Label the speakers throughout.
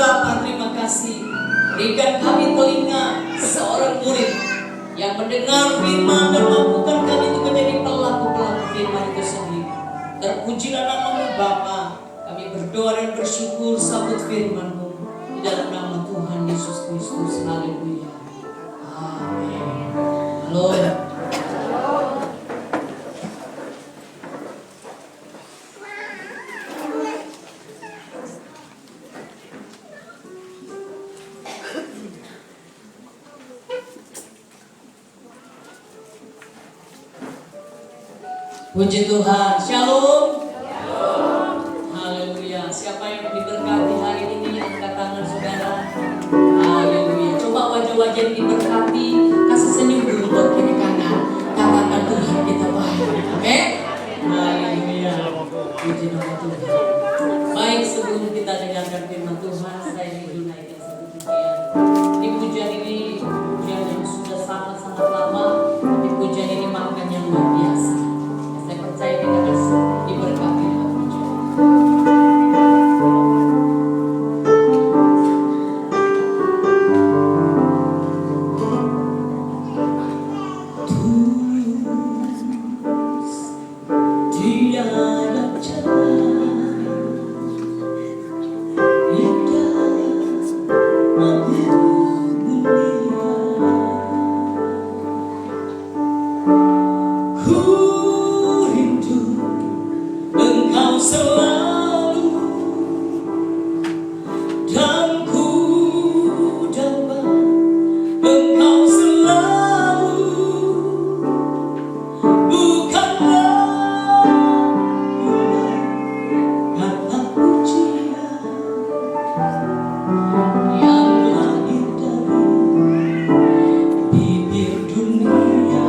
Speaker 1: Bapa, terima kasih. Berikan kami telinga seorang murid yang mendengar firman dan mampukan kami untuk menjadi pelaku-pelaku firman itu sendiri. Terpujilah nama-Mu Bapa. Kami berdoa dan bersyukur sambut firman-Mu di dalam nama Tuhan Yesus Kristus. Haleluya. Amin. Halo. Puji Tuhan, shalom. Haleluya. Siapa yang diberkati hari ini, angkat tangan saudara. Haleluya. Coba wajah-wajah yang diberkati, kasih senyum dulu buat kiri kanan. Katakan Tuhan kita baik. Amin. Haleluya. Puji nama Tuhan. Baik, sebelum kita dengarkan firman Tuhan, saya ingin naikkan satu pujian. Di pujian ini, pujian yang sudah sangat-sangat lama, tapi pujian ini maknanya yang luar biasa. Saya kita diberkati dengan pujian. Tiada jalan indah Engkau selalu dan ku dapat Engkau selalu bukanlah kata pujian yang lahir dari bibir dunia.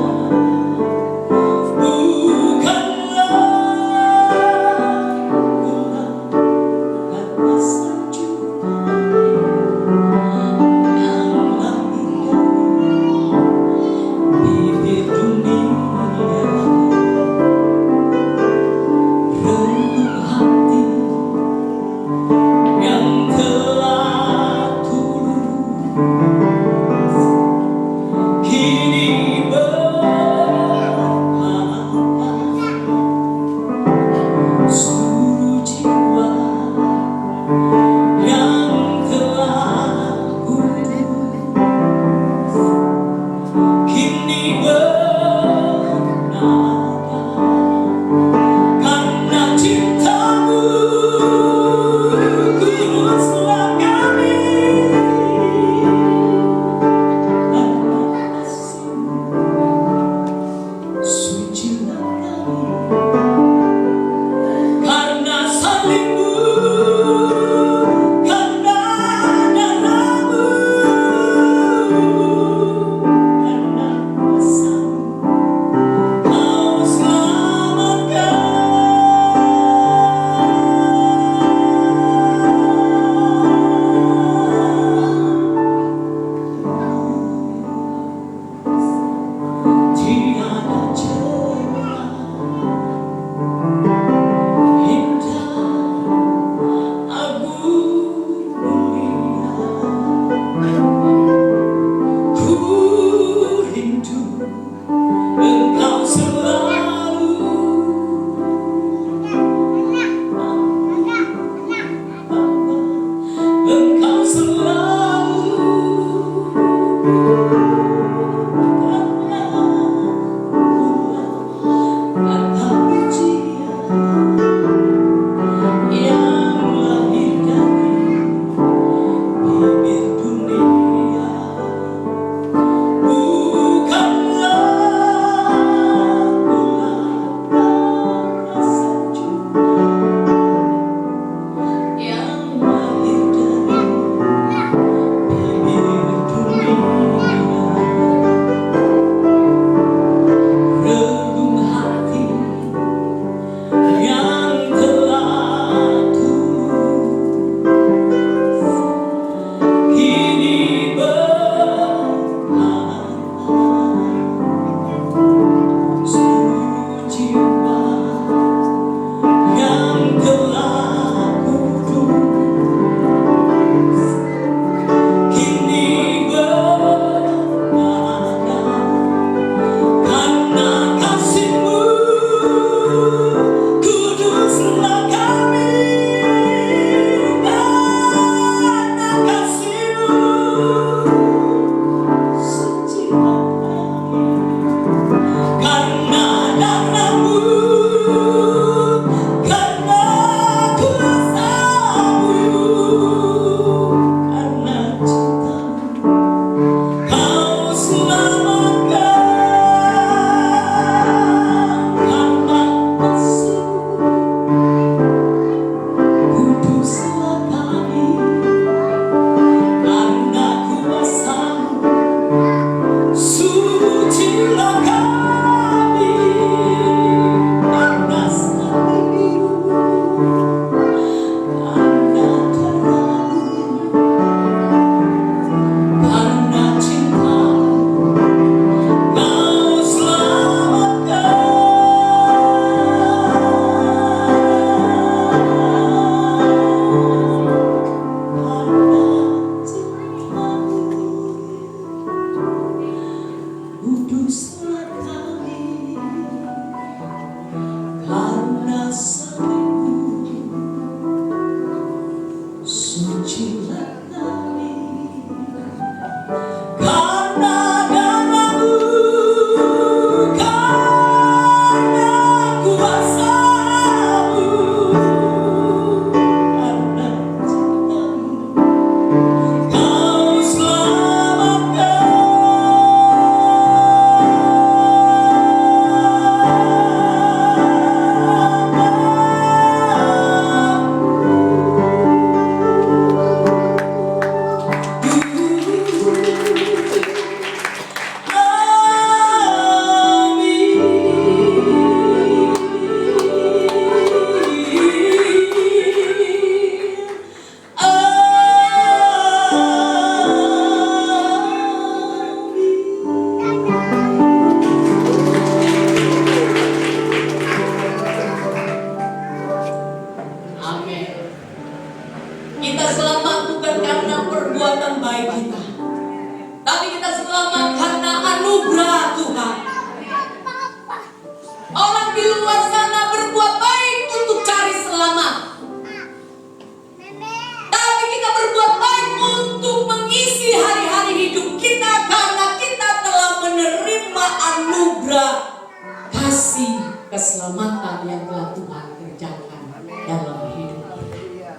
Speaker 1: kasih keselamatan yang telah Tuhan kerjakan dalam hidup kita.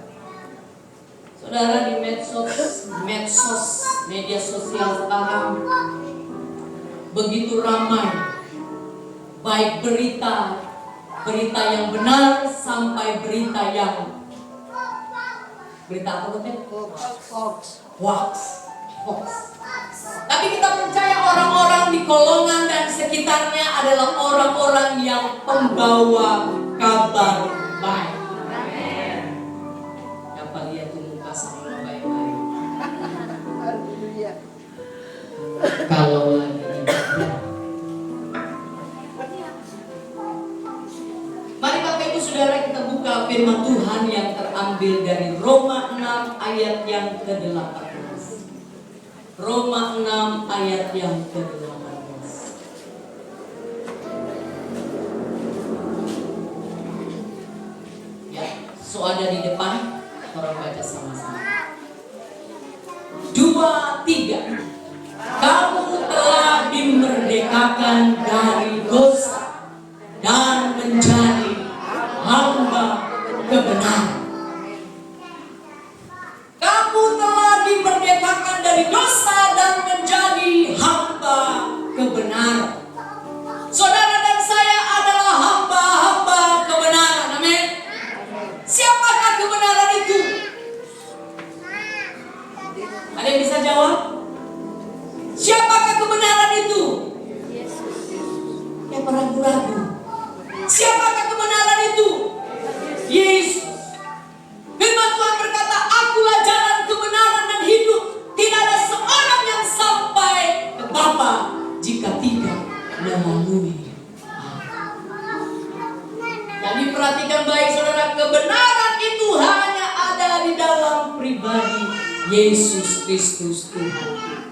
Speaker 1: Saudara, di medsos, media sosial sekarang begitu ramai, baik berita yang benar sampai berita apa betul? Hoax. Tapi kita percaya orang-orang di Kolongan dan sekitarnya adalah orang-orang yang pembawa kabar baik. Dapat lihat muka sama baik-baik. Kalau lagi mari Bapak Ibu Saudara kita buka firman Tuhan yang terambil dari Roma 6 ayat yang ke-18. Roma 6 ayat yang ke-18. Ya, so ada di depan, orang baca sama-sama. 2, 3. Kamu telah dimerdekakan dari dosa dan menjadi hamba kebenaran. Kamu telah dimerdekakan dari dosa dan menjadi hamba kebenaran. Saudara dan saya adalah hamba-hamba kebenaran. Amin. Siapakah kebenaran itu? Ada yang bisa jawab? Siapakah kebenaran itu? Yang ragu-ragu. Siapakah kebenaran itu? Yesus. Firman Tuhan berkata, akulah jalan kebenaran dan hidup. Tidak ada seorang yang sampai ke Bapa jika tidak melalui Aku. Jadi perhatikan baik saudara, kebenaran itu hanya ada di dalam pribadi Yesus Kristus Tuhan.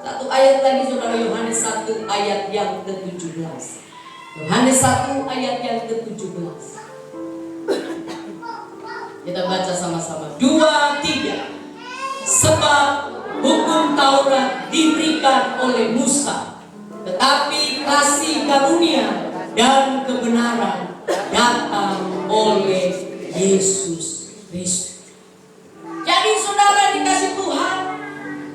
Speaker 1: Satu ayat lagi saudara, Yohanes 1 ayat yang ke-17. Yohanes 1 ayat yang ke-17. Kita baca sama-sama. 2, 3. Sebab hukum Taurat diberikan oleh Musa, tetapi kasih karunia dan kebenaran datang oleh Yesus Kristus. Jadi saudara dikasih Tuhan,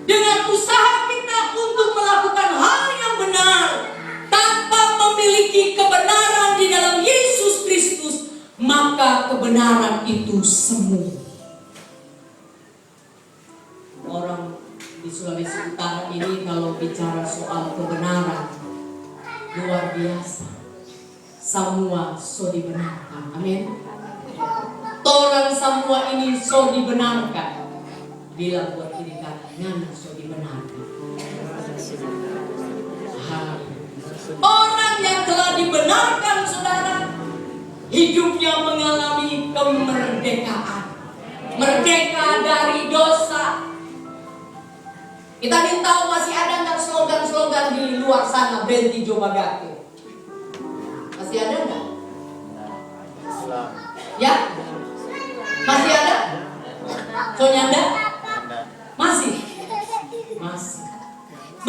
Speaker 1: dengan usaha kita untuk melakukan hal yang benar tanpa memiliki kebenaran di dalam Yesus Kristus, maka kebenaran itu semu. Orang di Sulawesi Utara ini kalau bicara soal kebenaran luar biasa. Semua so dibenarkan. Amin. Orang semua ini so dibenarkan. Bila buat diri kata ngana so dibenarkan. Orang yang telah dibenarkan saudara, hidupnya mengalami kemerdekaan. Merdeka dari dosa. Kita ingin tahu masih ada nggak slogan-slogan di luar sana, berhenti coba gake? Masih ada nggak? Ya? Masih ada? Sonyanda? Masih? Masih.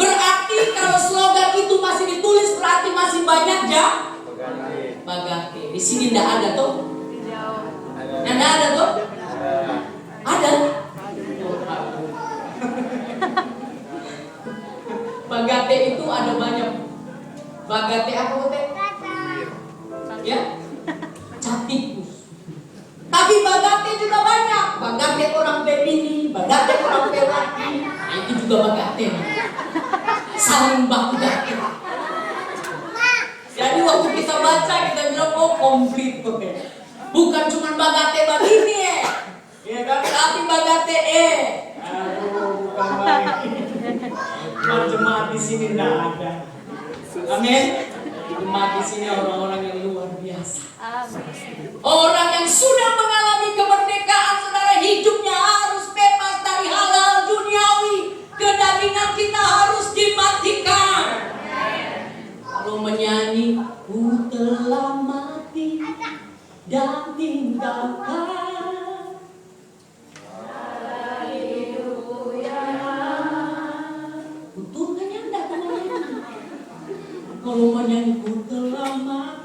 Speaker 1: Berarti kalau slogan itu masih ditulis berarti masih banyak ya? Bagate. Di sini nggak ada tuh? Nggak ada tuh? Ada? Bagate itu ada banyak. Bagate apa teh? Ya? Catikus. Tapi bagate juga banyak. Bagate orang pebini, bagate orang pelaki. Nah, itu juga bagate. Saling bagate. Jadi waktu kita baca kita bilang oh komplit kok. Bukan cuma bagate begini ya kan? Tapi bagate aduh bukan baik. Jemaat di sini tidak ada. Amin. Jemaat di sini orang-orang yang luar biasa. Orang yang sudah mengalami kemerdekaan, saudara, hidupnya harus bebas dari hal-hal duniawi. Kedagingan kita harus dimatikan. Kalau menyanyi, ku telah mati dan tinggalkan. Kalau menyanyi ku telah mati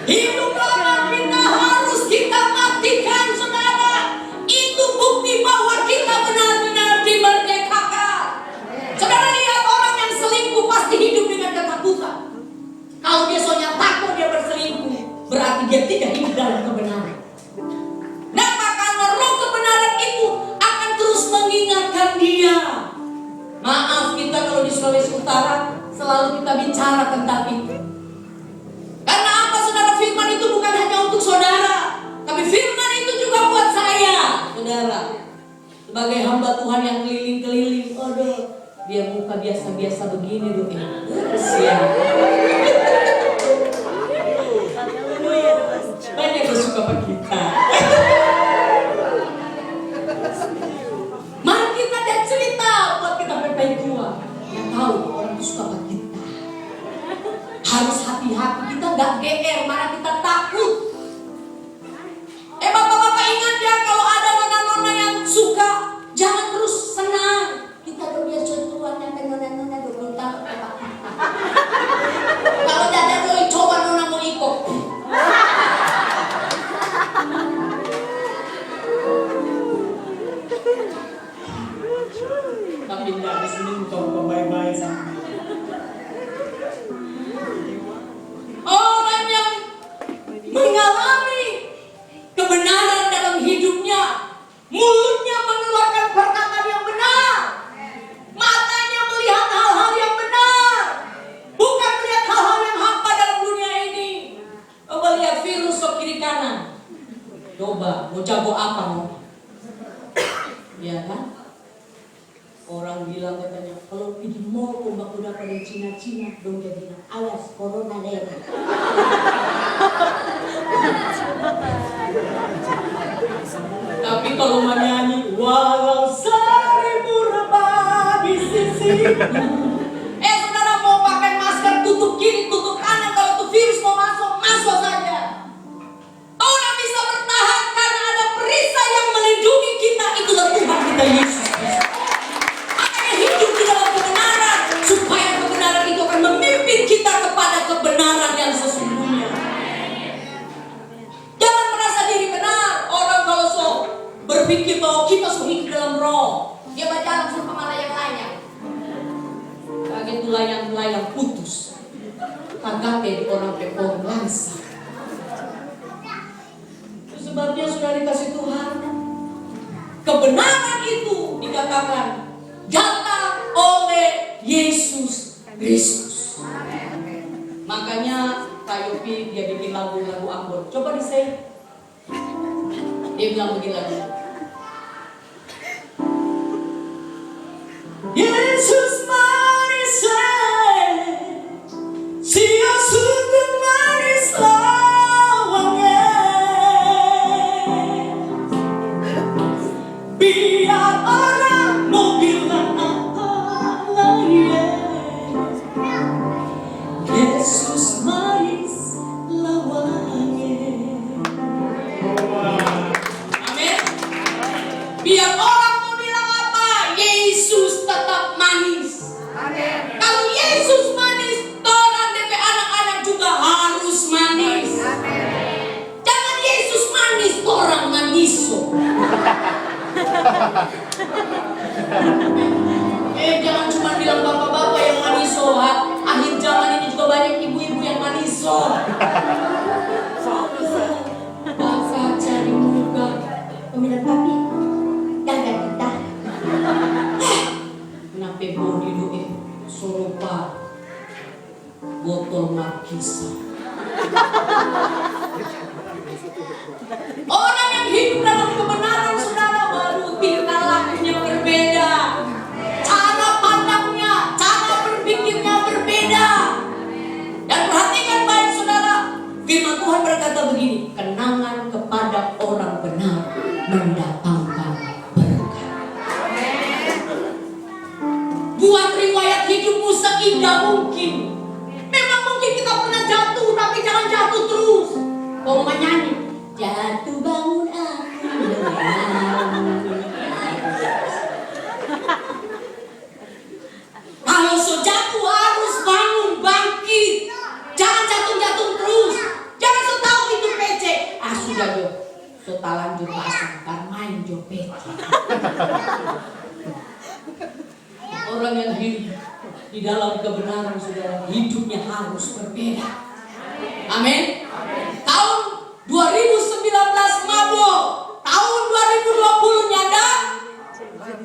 Speaker 1: Hidup lama kita harus kita matikan, saudara. Itu bukti bahwa kita benar-benar dimerdekakan. Saudara lihat orang yang selingkuh pasti hidup dengan ketakutan. Kalau dia soalnya takut dia berselingkuh, berarti dia tidak hidup dalam kebenaran. Nah, maka roh kebenaran itu akan terus mengingatkan dia. Maaf, kita kalau di Sulawesi Utara selalu kita bicara tentang itu. Karena apa, saudara? Firman itu bukan hanya untuk saudara, tapi firman itu juga buat saya, saudara. Sebagai hamba Tuhan yang keliling-keliling, aduh, biar muka biasa-biasa begini dulu. Siap. Banyak yang suka sama kita. Mari kita ada cerita buat kita pepai tua yang tahu orang itu suka sama kita. Harus hati-hati, kita nggak GR, malah kita takut. Bapak-bapak ingat ya, kalau ada nona-nona yang suka, jangan terus senang. Kita udah biasa tuan yang nona-nona 20 tahun. Kalau ada doi, coba nona mau ikut. Tapi nggak di sini buka-buka baik-baik sama. Orang yang mengalami kebenaran dalam hidupnya, mulutnya mengeluarkan perkataan yang benar, matanya melihat hal-hal yang benar, bukan melihat hal-hal yang hampa dalam dunia ini. Coba lihat virus ke kiri kanan. Coba, mau jago apa mau? Ya kan? Orang bilang katanya, kalau pergi mall kok mbak udah pada Cina-Cina, dong jadi awas corona lagi. Tapi kalau menyanyi, walau 1000 rebah di sisiku. Saudara mau pakai masker tutup kiri, tutup kanan, kalau tuh virus mau masuk, masuk saja. Orang bisa bertahan karena ada perisai yang melindungi kita, itulah Tuhan kita Yesus. Hidup di dalam kebenaran, supaya kebenaran itu akan memimpin kita kepada kebenaran yang sesungguhnya. Jangan merasa diri benar. Orang kalau so berpikir bahwa kita so hidup dalam roh, dia baca langsung kemana yang layak. Begitu layang-layang putus, kagate di orang pekong langsa. Itu sebabnya sudah dikasih Tuhan, kebenaran itu dikatakan datang oleh Yesus Kristus. Makanya Kak Yopi dia bikin lagu-lagu Ambon. Coba di-say. Dia bilang begini lagi. Yesus manis, sia sungguh manis lawangnya. Biar orang mau bilang apa lagi, Yesus manis lawangnya. Amin. Biar orang mau bilang apa, Yesus tetap manis. Amin. Kalau Yesus manis, orang DP anak-anak juga harus manis. Amin. Jangan Yesus manis, orang maniso. Jangan cuma bilang bapak-bapak yang maniso. Akhir zaman ini juga banyak ibu-ibu yang maniso. Bapak cari muka peminat papi, jaga kita. Kenapa bodi doe serupa botol markisa. Orang yang hidup dalam kebenaran, saudara, baru tingkah lakunya berbeda, cara pandangnya, cara berpikirnya berbeda. Dan perhatikan baik, saudara, firman Tuhan berkata begini, kenangan kepada orang benar mendatangkan berkat. Buat riwayat hidupmu seindah mungkin. Memang mungkin kita pernah jatuh, tapi jangan jatuh terus. Kau menyanyi, jatuh bangun aku. Kalau so jatuh harus bangun, bangkit. Jangan jatuh-jatuh terus. Jangan so sudah jo. So talanjur bahasa main jopet. Orang yang hidup di dalam kebenaran saudara, hidupnya harus berbeda. Amin. Tahun 2019 mabuk, tahun 2020 nyanda,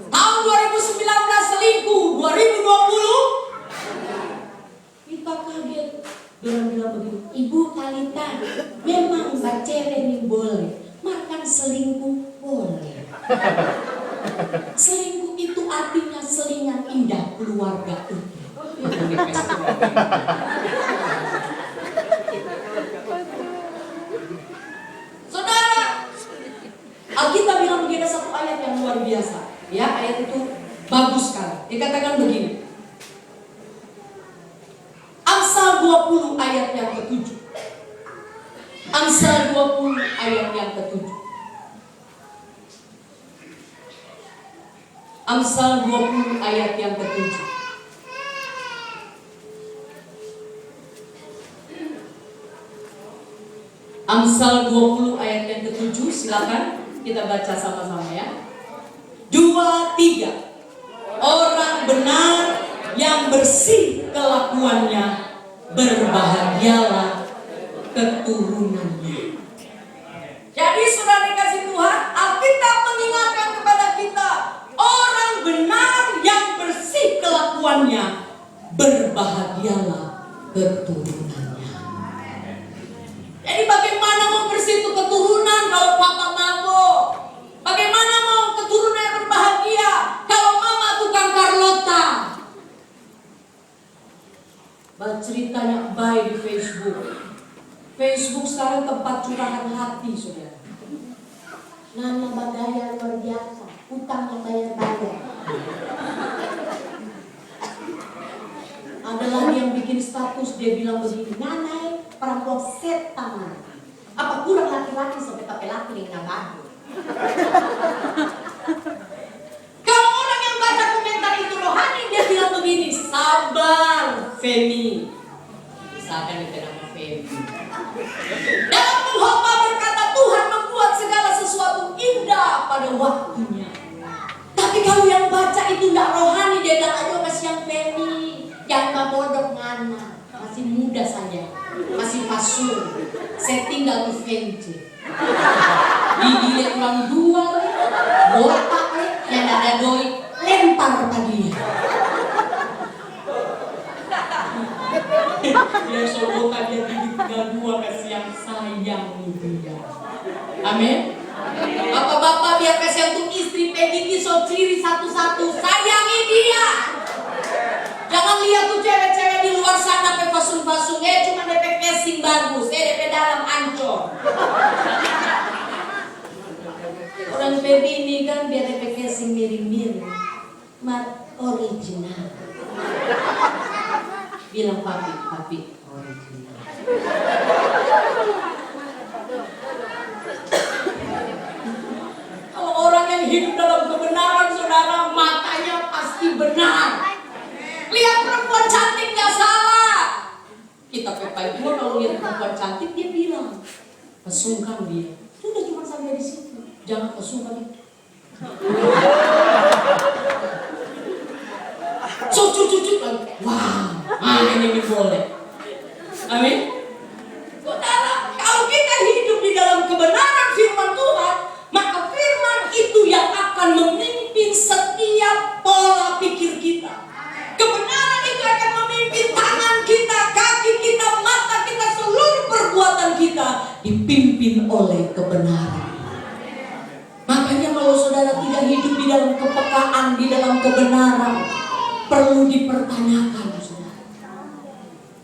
Speaker 1: tahun 2019 selingkuh, 2020 kita kaget. Orang bilang begini, Ibu Talita, memang bacere ini boleh, makan selingkuh boleh. Selingkuh itu artinya selingan indah keluarga itu. Saudara, Alkitab bilang begini, satu ayat yang luar biasa. Ya, ayat itu bagus sekali. Dikatakan begini. Amsal 20 ayat yang ke-7. Amsal 20 ayat yang ke-7. Amsal 20 ayat yang ke-7. Amsal 20 ayat yang ke-7, silakan kita baca sama-sama ya. 2, 3. Orang benar yang bersih kelakuannya, berbahagialah keturunannya. Jadi saudara dikasih Tuhan, Alkitab mengingatkan kepada kita, orang benar yang bersih kelakuannya, berbahagialah keturunannya. Jadi bagaimana mau bersih itu keturunan kalau papa mabuk? Bagaimana mau keturunan yang berbahagia kalau mama tukang Carlota? Ceritanya baik di Facebook. Facebook sekarang tempat curahan hati, saudara. Nana bagaya luar biasa, utang yang bayar-bayar. Ada lagi yang bikin status, dia bilang begini, Nana perempuan setan. Apa kurang laki-laki sampai pakai laki yang bagus? Kalau orang yang baca komentar itu rohani, dia bilang begini, sabar Femi. Misalkan itu nama Femi. Dalam mengkhotbah berkata, Tuhan membuat segala sesuatu indah pada waktunya. Tapi kalau yang baca itu tidak rohani, dia bilang, aduh kasihan Femi, jangan bodoh ngana, masih muda saja, masih pasur, saya tinggal di Fenci. Gigi kurang dua, botak, yang ada doi, lempar tadi. Dia sobokan dia gigi tinggal dua, kasih yang sayang dia. Amin. Bapak-bapak biar kasihan untuk istri Peggy so ciri satu-satu, sayangi dia. Jangan lihat tuh cewek-cewek di luar sana pe fasung-fasung, cuma DP casing bagus, DP dalam ancur. Orang baby ini kan biar DP casing miring-miring, original. Bilang papi original. Kalau orang yang hidup dalam kebenaran, saudara, matanya pasti benar. Lihat perempuan cantik gak salah. Kita pepai juga kalau lihat perempuan cantik dia bilang, pesungkan dia. Sudah cuma sampai di situ. Jangan pesungkan itu. Cucu lagi. Wow, ini boleh. Amin. Saudara, kalau kita hidup di dalam kebenaran firman Tuhan, maka firman itu yang akan memimpin setiap pola pikir kita. Kebenaran itu akan memimpin tangan kita, kaki kita, mata kita, seluruh perbuatan kita dipimpin oleh kebenaran. Makanya kalau saudara tidak hidup di dalam kepekaan, di dalam kebenaran, perlu dipertanyakan, saudara.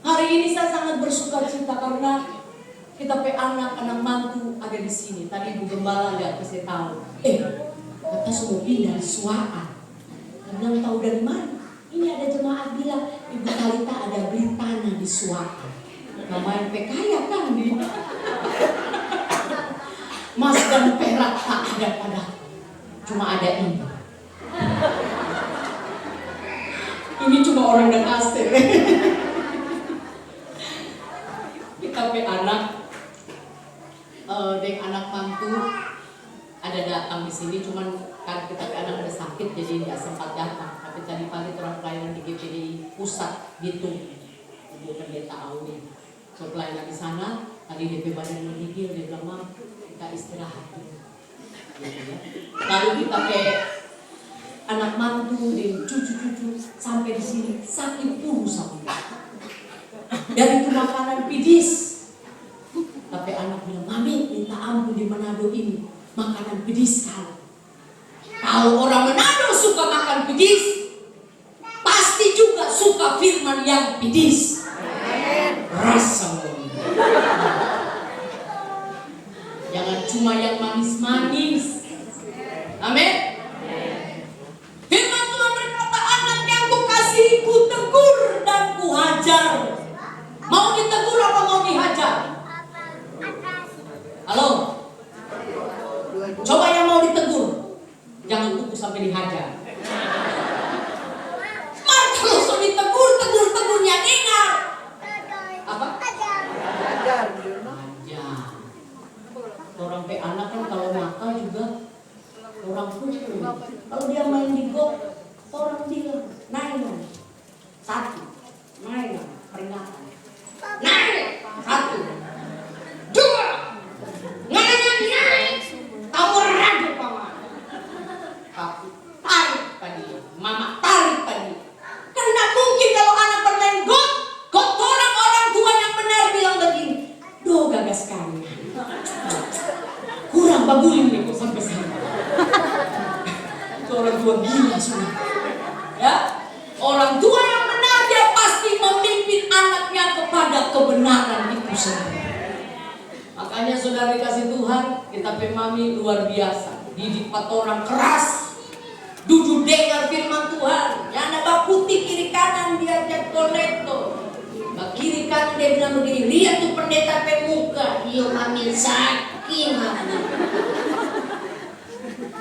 Speaker 1: Hari ini saya sangat bersuka cita karena kita pe anak-anak mantu ada di sini. Tadi Bu Gembala nggak kasih tahu. Kata semua pindah di Suaan. Bilang tahu dari mana? Ini ada jemaat bilang, Ibu Talita ada beli tanah di Suaan. Namanya pe kaya kan di. Mas dan perak tak ada pada, cuma ada ini. Ini cuma orang dan asir. Kita pe anak dengan anak mantu ada datang di sini, cuman kan kita anak ada sakit jadi nggak sempat datang. Tapi tadi pagi orang pelayanan di GPDI pusat gitu, Ibu Pendeta Audi. So pelayanan di sana, tadi DP badan menggigil, dia bilang Mam, kita istirahat dulu. Gitu ya. Lalu kita ke anak mantu dan cucu-cucu sampai di sini sakit puluh sama dia. Dan itu makanan pedis. Tapi anak bilang, Mami minta ampun di Manado ini makanan pedis sekali. Kalau orang Manado suka makan pedis, pasti juga suka firman yang pedis. Rasa jangan cuma yang manis-manis. Amin. Firman Tuhan berkata, anak yang kukasihi kutegur dan kuhajar. Mau ditegur apa mau dihajar? Halo? Coba yang mau ditegur, jangan tunggu sampai dihajar. Kalau so ditegur, tegurnya dengar. Apa? Hajar. Orang pe anak kan kalau nakal juga orang pukul. Kalau dia main di gok, orang bilang naik. Satu, naik peringatan. Naik satu, dua, naik. Kamu ragu mama. Tapi tarik tadi, mama tarik tadi. Karena mungkin kalau anak bermain got orang tua yang benar bilang begini, doh gagas sekali. Kurang bagulin nih kok sampai sana. Itu orang tua gila sudah. Ya, orang tua yang benar dia pasti memimpin anaknya kepada kebenaran itu sendiri. Makanya saudara dikasih Tuhan, kita pemami luar biasa. Didik 4 orang keras. Duduk dengar firman Tuhan. Yang ada putih kiri kanan diajak kolektor. Kiri kanan dia bilang begini, lihat tuh pendeta pemuka. Iya mami sakit mami.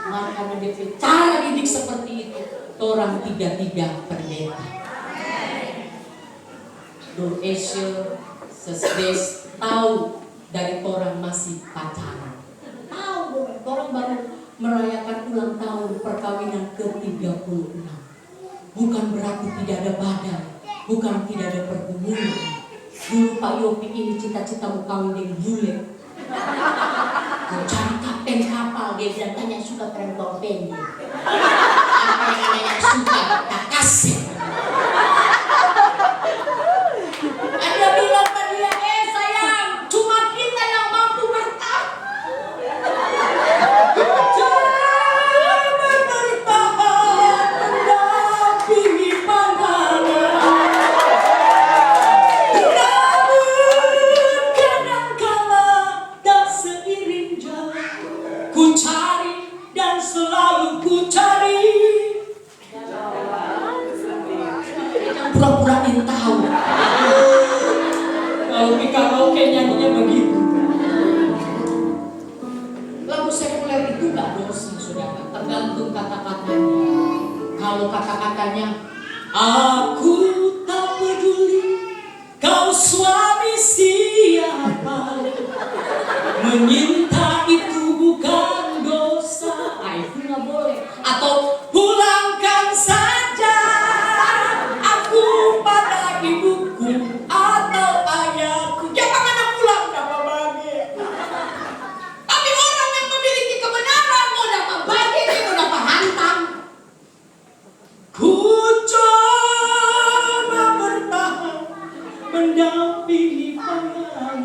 Speaker 1: Makanya dia cara didik seperti itu. Orang 3 pendeta. Dor Esel, Sesdes tahu dari orang masih pacaran. Tahu orang baru merayakan ulang tahun perkawinan ke-36. Bukan berarti tidak ada badan, bukan tidak ada pergumulan. Dulu Pak Yopi ini cita-cita mau kawin dengan bule. Kau cari kapten kapal, dia bilang tanya suka perempuan pendek. Apa yang ada yang suka tak kasih. Dia bilang pada dia, sayang, cuma kita yang mampu bertahan. Pura-pura tahu. Kalau di karaoke nyanyinya begitu. Lagu sekuler itu gak dosa, saudara. Tergantung kata-katanya. Kalau kata-katanya, aku tak peduli kau suami siapa, menyinta itu bukan dosa. Itu gak boleh. Atau pulangkan saja pada ibuku atau ayahku. Jangan anak pulang dapat bagi. Tapi orang yang memiliki kebenaran mau dapat bagi, mau dapat hantam. Ku coba bertahan mendampingi pandangan.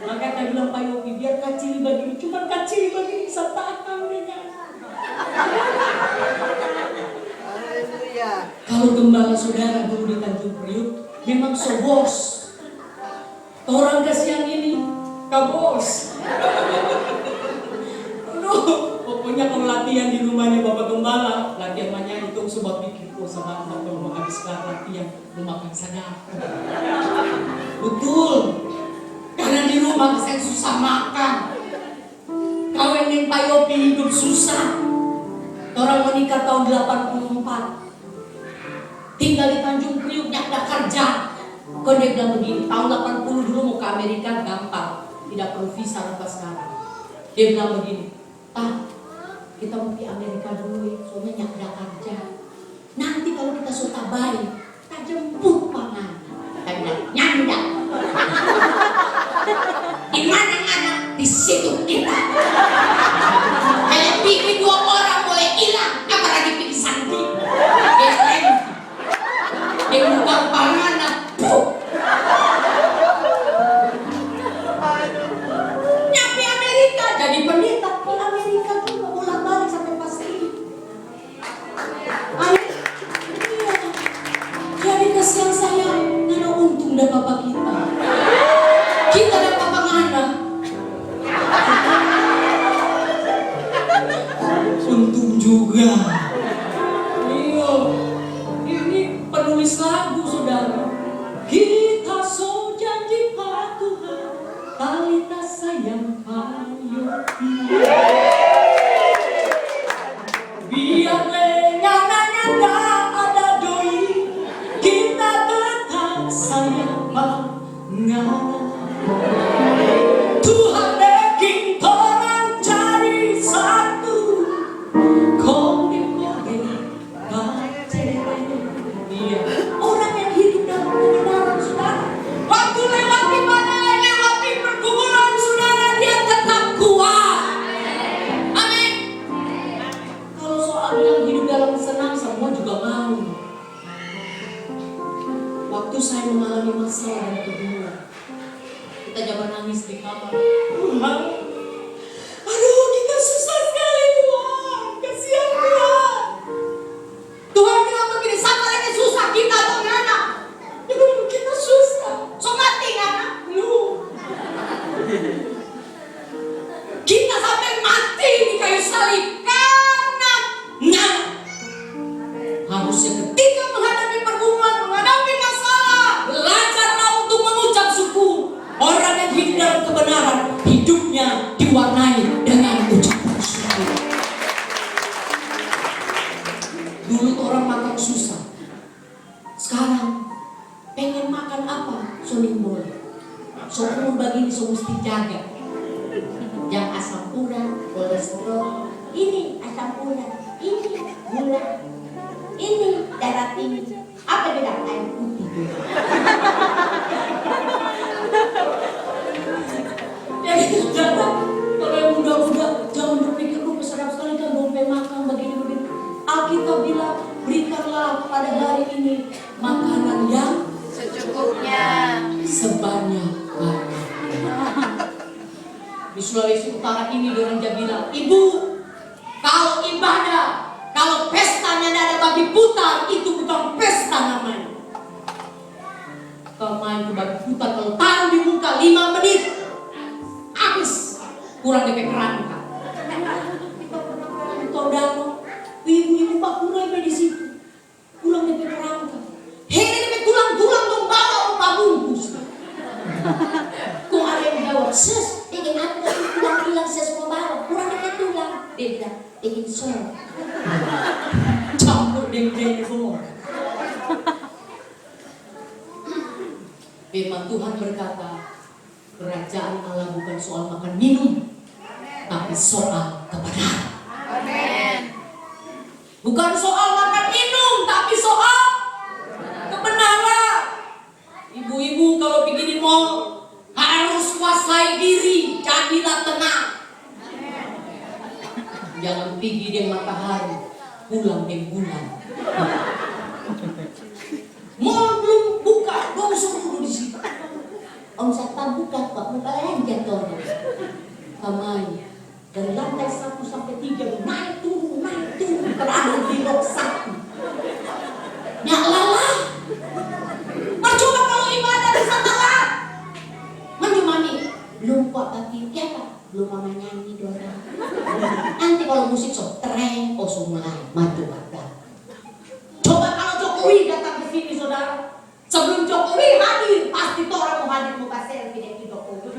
Speaker 1: Maka dia bilang Pak Yogi, biar kacili begini, cuma kacili begini bisa tahan dengan. Kalau gembala saudara dulu di Tanjung Priuk, memang so bos. Orang kasihan ini, kabos. Aduh, pokoknya kalau latihan di rumahnya Bapak Gembala, latihan menyanyi itu sebab bikin sama kalau menghabiskan latihan memakan sadar. Betul, karena di rumah saya susah makan. Kawin dengan Pak Yopi hidup susah. Orang menikah tahun 84. Tinggal di Tanjung Priuk, nyak ada kerja. Kau dia bilang begini, tahun 80 dulu mau ke Amerika gampang, tidak perlu visa apa sekarang. Dia bilang begini, "Pak, kita mau pergi Amerika dulu, soalnya nggak ada kerja. Nanti kalau kita sudah baik, kita jemput pangan." Kita bilang, "Nyanda. Di mana-mana di situ kita. Kayak bikin 2 orang boleh hilang, apalagi bikin sandi. Dia buka pangan, nyampe Amerika jadi pendeta di Amerika tuh bolak-balik sampai pasti. Amin. Iya. Jadi kasihan saya, nggak untung dah bapak kita. Kita dapat pangana. Untung juga. Iya. Ini penulis lagu, saudara. Kita so janji pada Tuhan, talita sayang payo. Biar lengananya tak ada doi, kita tetap sayang pangana. Tuhan bikin orang jadi satu. Iya. Orang yang hidup dalam kebenaran, saudara, waktu lewati badai, lewati pergumulan, saudara, dia tetap kuat. Amin. Kalau soal yang hidup dalam senang, semua juga mau. Waktu saya mengalami masalah dan pergumulan, kita jangan nangis di kamar. Tuhan, aduh, kita susah sekali, Tuhan. Kasihan Tuhan. Tuhan bilang begini, sama lagi susah kita tuh anak. Kita susah. So mati anak. Lu. Kita sampai mati di kayu salib karena nyala. Harusnya ketika menghadapi pergumulan, menghadapi masalah, belajarlah untuk mengucap syukur. Orang yang hidup dalam kebenaran, hidupnya diwarnai dengan ucapan syukur. Dulu tuh orang makan susah. Sekarang pengen makan apa? Soling boleh. Soal begini so mesti jaga. Yang asam urat, kolesterol, ini asam urat, ini gula, ini darah tinggi. Apa bilang air putih? Jadi saudara, kalau yang muda-muda jangan berpikir lu sedap sekali kan dompet makan begini-begini. Alkitab bilang, berikanlah pada hari ini makanan yang
Speaker 2: secukupnya,
Speaker 1: sebanyak-banyak. Di Sulawesi Utara ini orang dia bilang, "Ibu, kalau ibadah, kalau pestanya ada babi putar, itu bukan pesta namanya. Kalau main ke babi putar, kalau taruh di muka 5 menit, habis, kurang DP kerangka." Kita pernah saudara, ibu-ibu Pak Kurai di situ, kurang DP kerangka. Hei, DP tulang-tulang dong bawa upah bungkus. Kok ada yang jawab, "Sis, bikin apa tadi tulang-tulang saya semua bawa, kurang DP tulang." Dia bilang, "Bikin sol." Campur DP semua. Firman Tuhan berkata, kerajaan Allah bukan soal makan minum, tapi soal kebenaran.
Speaker 2: amin.
Speaker 1: Bukan soal makan minum, tapi soal kebenaran. Ibu-ibu kalau pergi di mall harus kuasai diri, jadilah tenang. Jangan pergi di matahari, pulang di bulan. Mall belum buka, gak usah dulu di situ. Om Satpam buka kok, buka aja tuh. Kamai dari lantai 1 sampai 3 naik turun terakhir di blok 1. Nyak lelah. Percuma kalau ibadah di sana lah. Mani belum kuat tapi ya Pak, belum mama nyanyi doang. Nanti kalau musik sok tren, so mulai maju ada. Coba kalau Jokowi datang ke sini saudara. Sebelum Jokowi hadir, pasti orang mau hadir muka selfie dengan Jokowi.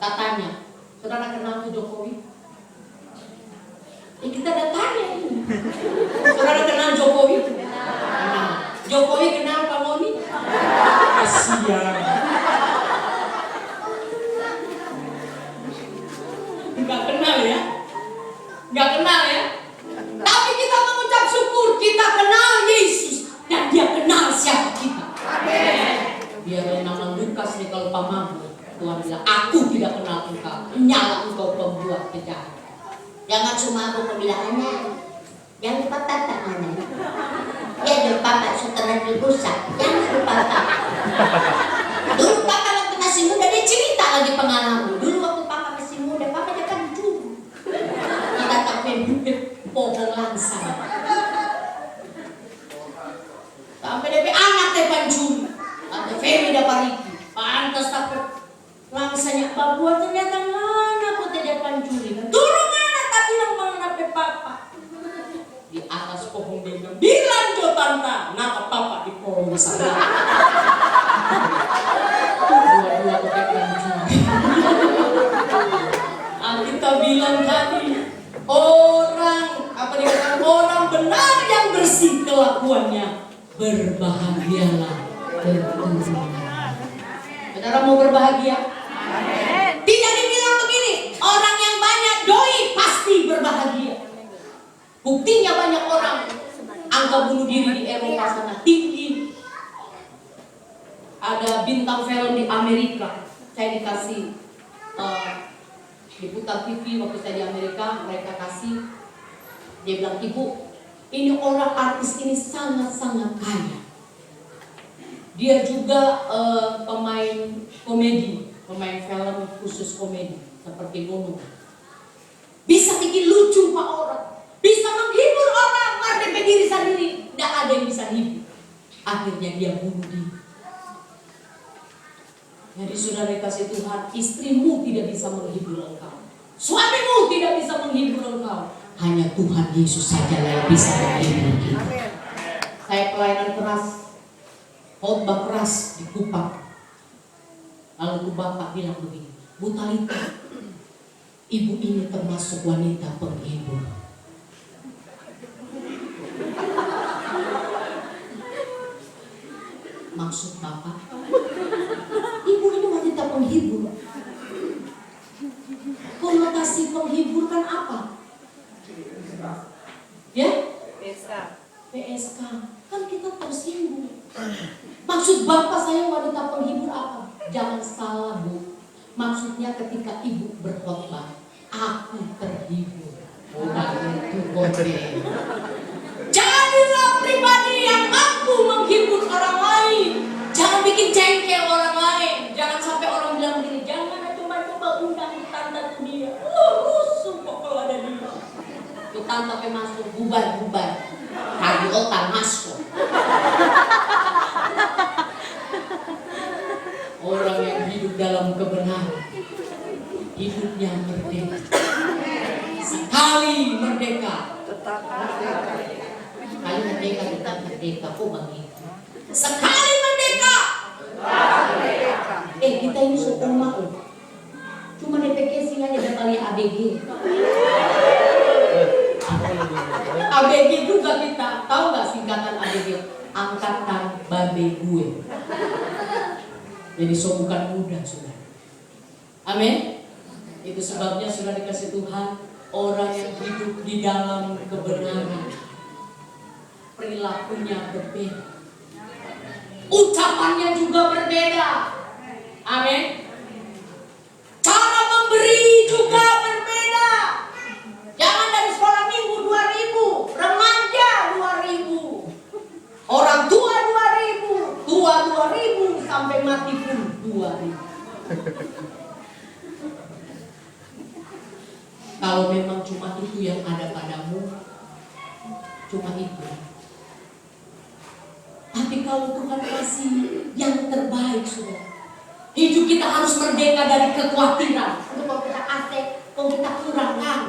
Speaker 1: Katanya, saudara kenal tuh Jokowi? Kita udah tanya ini. Saudara kenal Jokowi? Kenal. Jokowi kenal Pak Moni? Kasihan. Nggak kenal ya. Nggak kenal ya. Tapi kita mengucap syukur, kita kenal Yesus dan Dia kenal siapa kita.
Speaker 2: Amin.
Speaker 1: Biar nama Lukas nih kalau pamamu, Tuhan bilang, aku tidak kenal engkau, nyala engkau pembuat kejahatan.
Speaker 3: Jangan cuma aku bilangannya, jangan lupa tantangannya. Ya lupa Pak setelah dirusak, jangan lupa Pak. Dulu Papa waktu masih muda dia cerita lagi pengalaman. Dulu waktu Papa masih muda, Papa dia kan juru. Kita tak pohon langsam. Sampai dia anak dia pancuri. Tante Femi dapat Riki. Pantas takut langsanya Papua ternyata mana aku tidak pancuri. Dulu mana tak bilang mengenai Papa. Di atas pohon dia bilang jo tante, napa Papa di pohon sana. Dua-dua pakai pancuri. Kita bilang tadi orang benar yang bersih kelakuannya berbahagialah keturunan. Saudara mau berbahagia?
Speaker 2: Amin.
Speaker 1: Tidak dibilang begini, orang yang banyak doi pasti berbahagia. Buktinya banyak orang angka bunuh diri di Eropa sana tinggi. Ada bintang film di Amerika, saya dikasih diputar TV waktu saya di Amerika, mereka kasih, dia bilang, ibu, ini orang artis ini sangat-sangat kaya. Dia juga pemain komedi, pemain film khusus komedi seperti Nono. Bisa bikin lucu pak orang, bisa menghibur orang, merdeka diri sendiri, tidak ada yang bisa hibur. Akhirnya dia bunuh diri. Jadi saudara kasih Tuhan, istrimu tidak bisa menghibur engkau, suamimu tidak bisa menghibur engkau, hanya Tuhan Yesus saja yang bisa menghibur kita. Saya pelayanan keras, khotbah keras di Kupang. Lalu Bapak bilang begini, Bu Talita, ibu ini termasuk wanita penghibur. Maksud Bapak, ibu ini wanita penghibur. Konotasi penghibur kan apa? Ya? PSK. Kan kita tersinggung. Maksud Bapak saya wanita penghibur apa? Jangan salah Bu. Maksudnya ketika ibu berkhotbah, aku terhibur. Udah itu kode. Jadilah pribadi yang mampu menghibur orang lain. Jangan bikin cengkel orang lain. Jangan sampai orang bilang begini, jangan coba-coba undang tante tuh dia. Rusuh kok kalau ada dia. Tuh tante sampai masuk, bubar-bubar. Tadi otak masuk. Orang yang hidup dalam kebenaran, hidupnya merdeka. Sekali merdeka,
Speaker 2: Tetap merdeka.
Speaker 1: sekali merdeka tetap merdeka. Kok begitu? Sekali merdeka.
Speaker 2: Merdeka.
Speaker 1: Kita ini seumat loh. Cuma DPK singanya ada kali ABG. ABG juga kita. Tahu nggak singkatan ABG? Angkatan Babe Gue. Jadi so bukan mudah sudah. Amin. Itu sebabnya sudah dikasih Tuhan, orang yang hidup di dalam kebenaran, perilakunya berbeda, ucapannya juga berbeda. Amin. Cara memberi juga berbeda. Jangan dari sekolah minggu 2.000, remaja 2.000, orang tua 2.000, tua 2.000, sampai mati pun 2.000. Kalau memang cuma itu yang ada padamu, cuma itu. Tapi kalau Tuhan kasih yang terbaik, sudah. Hidup kita harus merdeka dari kekhawatiran. Kalau kita asik, kalau kita kurangkan.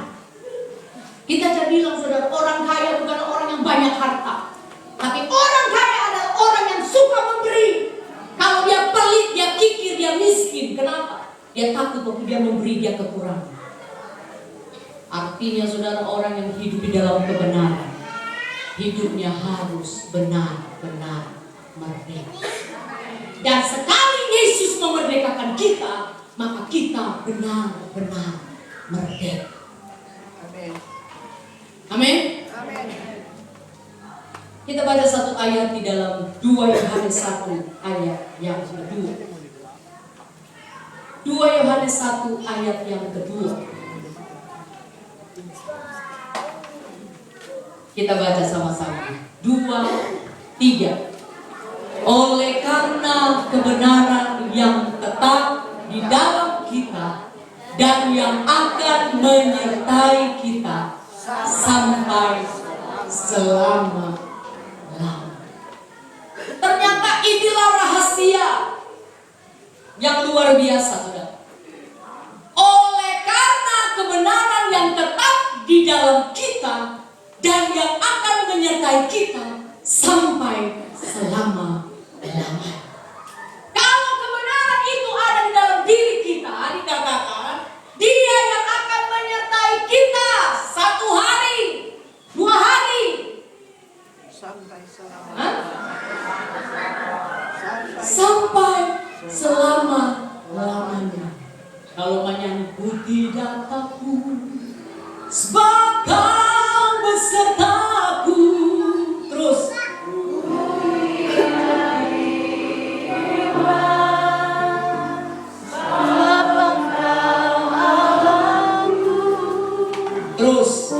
Speaker 1: Kita jadi bilang, saudara, orang kaya bukan orang yang banyak harta, tapi orang kaya adalah orang yang suka memberi. Kalau dia pelit, dia kikir, dia miskin. Kenapa? Dia takut waktu dia memberi, dia kekurangan. Artinya saudara, orang yang hidup di dalam kebenaran, hidupnya harus benar-benar merdeka. Dan sekali Yesus memerdekakan kita, maka kita benar-benar merdeka.
Speaker 2: Amin.
Speaker 1: Amin.
Speaker 2: Amin.
Speaker 1: Kita baca satu ayat di dalam 2 Yohanes 1 ayat yang kedua. 2 Yohanes 1 ayat yang kedua. Kita baca sama-sama. 2, 3. Oleh karena kebenaran yang tetap di dalam kita dan yang akan menyertai kita sampai selama-lamanya. Ternyata inilah rahasia yang luar biasa, saudara. Oleh karena kebenaran yang tetap di dalam kita dan yang akan menyertai kita sampai selama-lamanya. Kalau kebenaran itu ada di dalam diri kita, dikatakan Dia yang akan menyertai kita 1 hari, 2 hari,
Speaker 2: Sampai selama.
Speaker 1: Hah? Sampai selama-lamanya. Kalau menyanyi tidak takut, sebab Kau besertaku. Terus. Terus.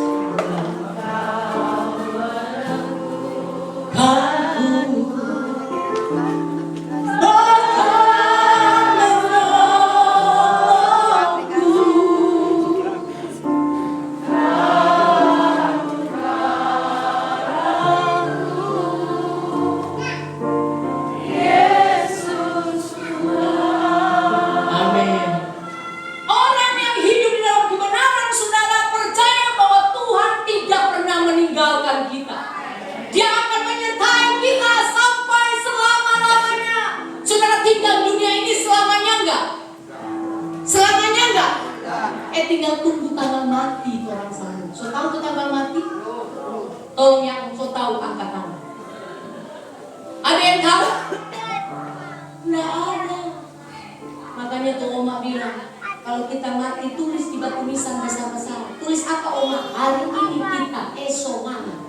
Speaker 1: Tinggal tunggu tanggal mati orang sana. So tahu tuh tanggal mati? Tolong yang so tahu angkat tangan. Ada yang tahu? Nggak ada. Makanya tuh Oma bilang, kalau kita mati tulis di batu nisan besar-besar. Tulis apa Oma? Hari ini kita, esok mana?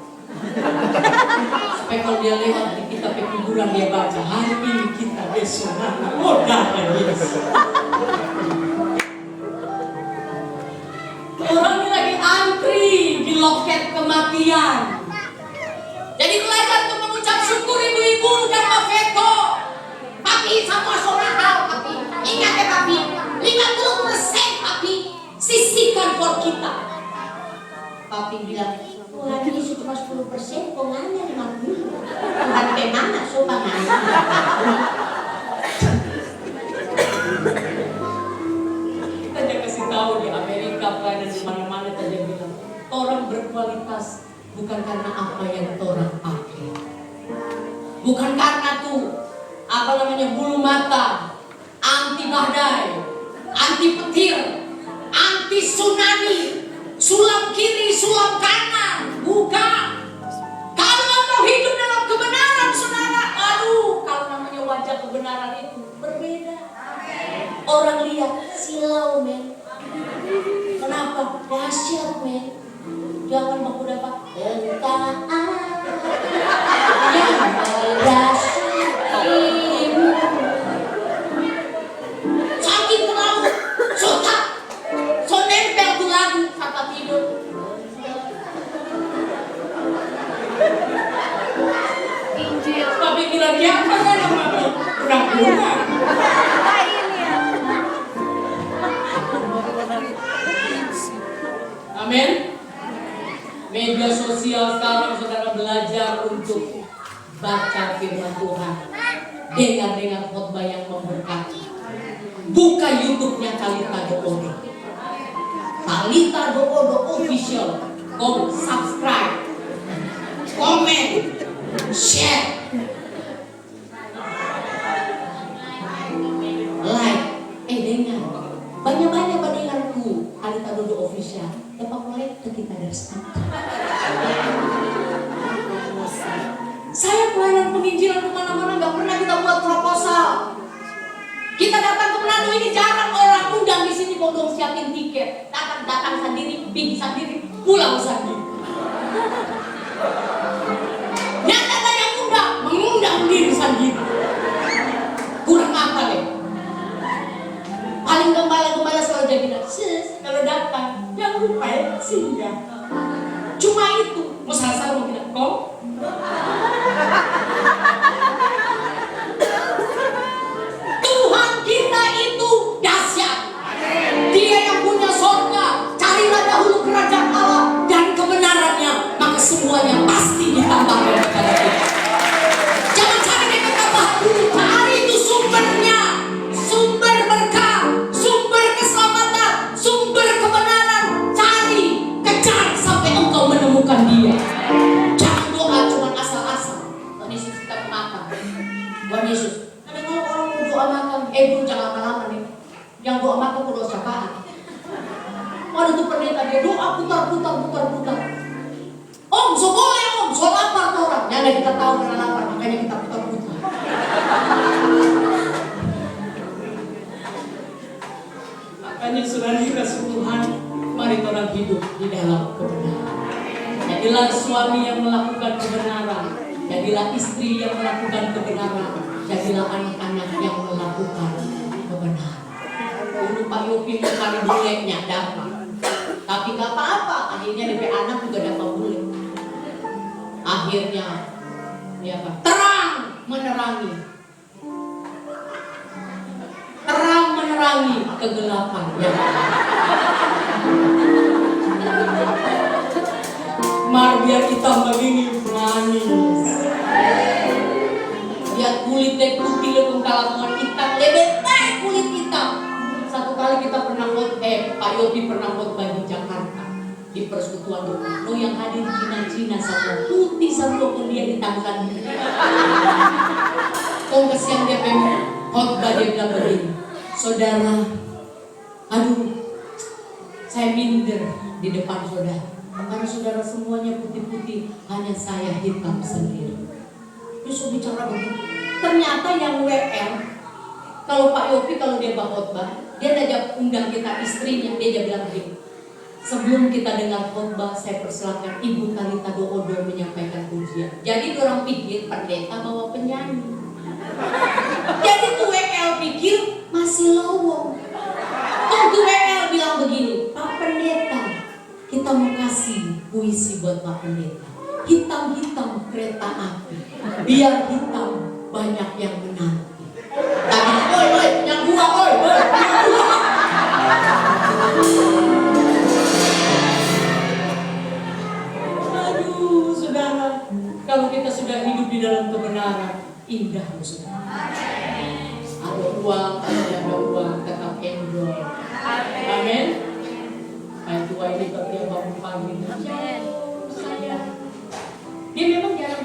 Speaker 1: Supaya kalau dia lewat di kita kuburan dia baca, hari ini kita, esok mana? Oh dah yes. Orang ini lagi antri di loket kematian. Jadi belajar untuk mengucap syukur ibu-ibu dan Pak Veto. Papi sama seorang hal papi. Ingat ya papi, 50% papi sisihkan for kita. Papi bilang, Tuhan ini cuma 10%, kok nganya 50? Tuhan bagaimana sopa nganya? Kita kasih tahu di Amerika, dan di mana-mana tadi bilang, orang berkualitas bukan karena apa yang orang pakai, bukan karena tuh apa namanya bulu mata, anti badai, anti petir, anti tsunami, sulam kiri, sulam kanan, bukan. Kalau mau hidup dalam kebenaran, saudara, aduh, kalau namanya wajah kebenaran itu berbeda. Orang lihat silau men. Kenapa? Dahsyat men. Jangan mau dapat tentang yang berdasar ibu. Saking terlalu sotak, so nempel tuh lagu kata tidur. Tapi kira siapa kan namanya? Kurang-kurang. Amin. Media sosial sekarang saudara belajar untuk baca firman Tuhan, dengar khotbah yang memberkati. Buka YouTube-nya Talita Doodo. Talita Doodo official. Subscribe, komen, share, like. Dengar. Banyak-banyak pendengarku Talita Doodo official. Dapat kolektor kita dari sana. Saya pelayanan penginjilan kemana-mana, nggak pernah kita buat proposal.
Speaker 3: Kita datang ke Manado ini jarang orang undang di sini kodong siapin tiket. Datang sendiri, pergi sendiri, pulang sendiri. Nyata yang mengundang diri sendiri. Kurang apa deh? Paling gembala selalu dia bilang, sis, kalau datang jangan lupa ya singgah. Cuma itu, mau salah mau bilang kok. Tuhan kita itu dahsyat. Dia yang punya surga. Carilah dahulu kerajaan Allah dan kebenarannya, maka semuanya pasti ditambahkan kepada kita. Jangan cari yang tambahan dulu, cari itu sumbernya, sumber berkah, sumber keselamatan, sumber kebenaran. Cari, kejar sampai engkau menemukan dia. Jangan doa cuma asal-asal. Tuhan Yesus kita makan. Tuhan Yesus. Ada kalau orang mau doa makan, bro jangan lama-lama nih. Yang doa makan doa syafaat. Waduh tuh pendeta dia doa putar. Om, so boleh om, so lapar tuh orang. Jangan kita tahu karena lapar, makanya kita putar-putar. Makanya saudara dikasih Tuhan, mari orang hidup di dalam kebenaran. Jadilah suami yang melakukan kebenaran, jadilah istri yang melakukan kebenaran, jadilah anak-anak yang melakukan kebenaran. Dulu Pak Yopi mencari bulenya dapat, tapi gak apa-apa. Akhirnya DP anak juga dapat bule. Akhirnya dia apa? Terang menerangi kegelapan yang mar biar hitam begini manis. Lihat kulitnya putih lebih kalamuan hitam lebih baik kulit hitam. Satu kali kita pernah Pak Yopi pernah khotbah di Jakarta di persekutuan doa. Lo yang hadir Cina sama putih satu pun dia ditangkan. Kongres yang dia khotbah dia bilang begini, saudara, aduh, saya minder di depan saudara. Karena saudara semuanya putih-putih, hanya saya hitam sendiri. Terus bicara begitu. Ternyata yang WR, kalau Pak Yopi kalau dia khotbah, dia ajak undang kita istrinya, dia bilang begini. Sebelum kita dengar khotbah, saya persilakan Ibu Talita Doodo menyampaikan pujian. Jadi orang pikir pendeta bawa penyanyi. Jadi tuh WL pikir masih lowong. Tuh WL bilang begini, Pak Pendeta, kita mau kasih puisi buat Pak Pendeta. Hitam-hitam kereta api, biar hitam banyak yang menanti. Tapi oi, yang gua oi. Aduh, saudara, kalau kita sudah hidup di dalam kebenaran, indah saudara. Ada uang, ada uang, tetap enjoy. Amin. Ayat tua ini ketika bangun pagi, saya dia memang jarang